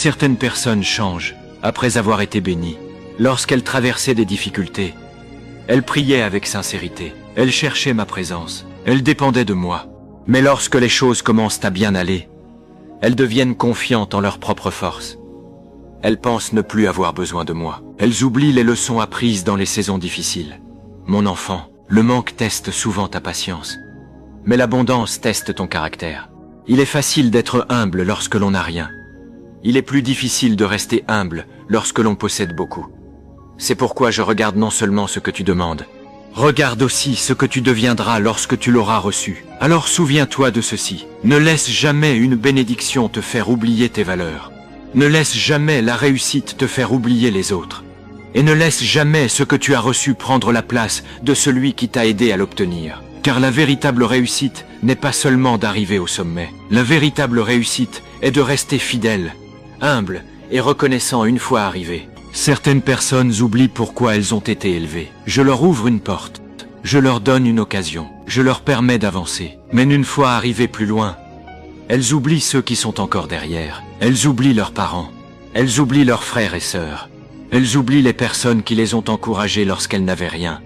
Certaines personnes changent après avoir été bénies. Lorsqu'elles traversaient des difficultés, elles priaient avec sincérité. Elles cherchaient ma présence. Elles dépendaient de moi. Mais lorsque les choses commencent à bien aller, elles deviennent confiantes en leur propre force. Elles pensent ne plus avoir besoin de moi. Elles oublient les leçons apprises dans les saisons difficiles. Mon enfant, le manque teste souvent ta patience. Mais l'abondance teste ton caractère. Il est facile d'être humble lorsque l'on n'a rien. Il est plus difficile de rester humble lorsque l'on possède beaucoup. C'est pourquoi je regarde non seulement ce que tu demandes, regarde aussi ce que tu deviendras lorsque tu l'auras reçu. Alors souviens-toi de ceci. Ne laisse jamais une bénédiction te faire oublier tes valeurs. Ne laisse jamais la réussite te faire oublier les autres. Et ne laisse jamais ce que tu as reçu prendre la place de celui qui t'a aidé à l'obtenir. Car la véritable réussite n'est pas seulement d'arriver au sommet. La véritable réussite est de rester fidèle, humble et reconnaissant une fois arrivé. Certaines personnes oublient pourquoi elles ont été élevées. Je leur ouvre une porte, je leur donne une occasion, je leur permets d'avancer. Mais une fois arrivées plus loin, elles oublient ceux qui sont encore derrière. Elles oublient leurs parents, elles oublient leurs frères et sœurs. Elles oublient les personnes qui les ont encouragées lorsqu'elles n'avaient rien.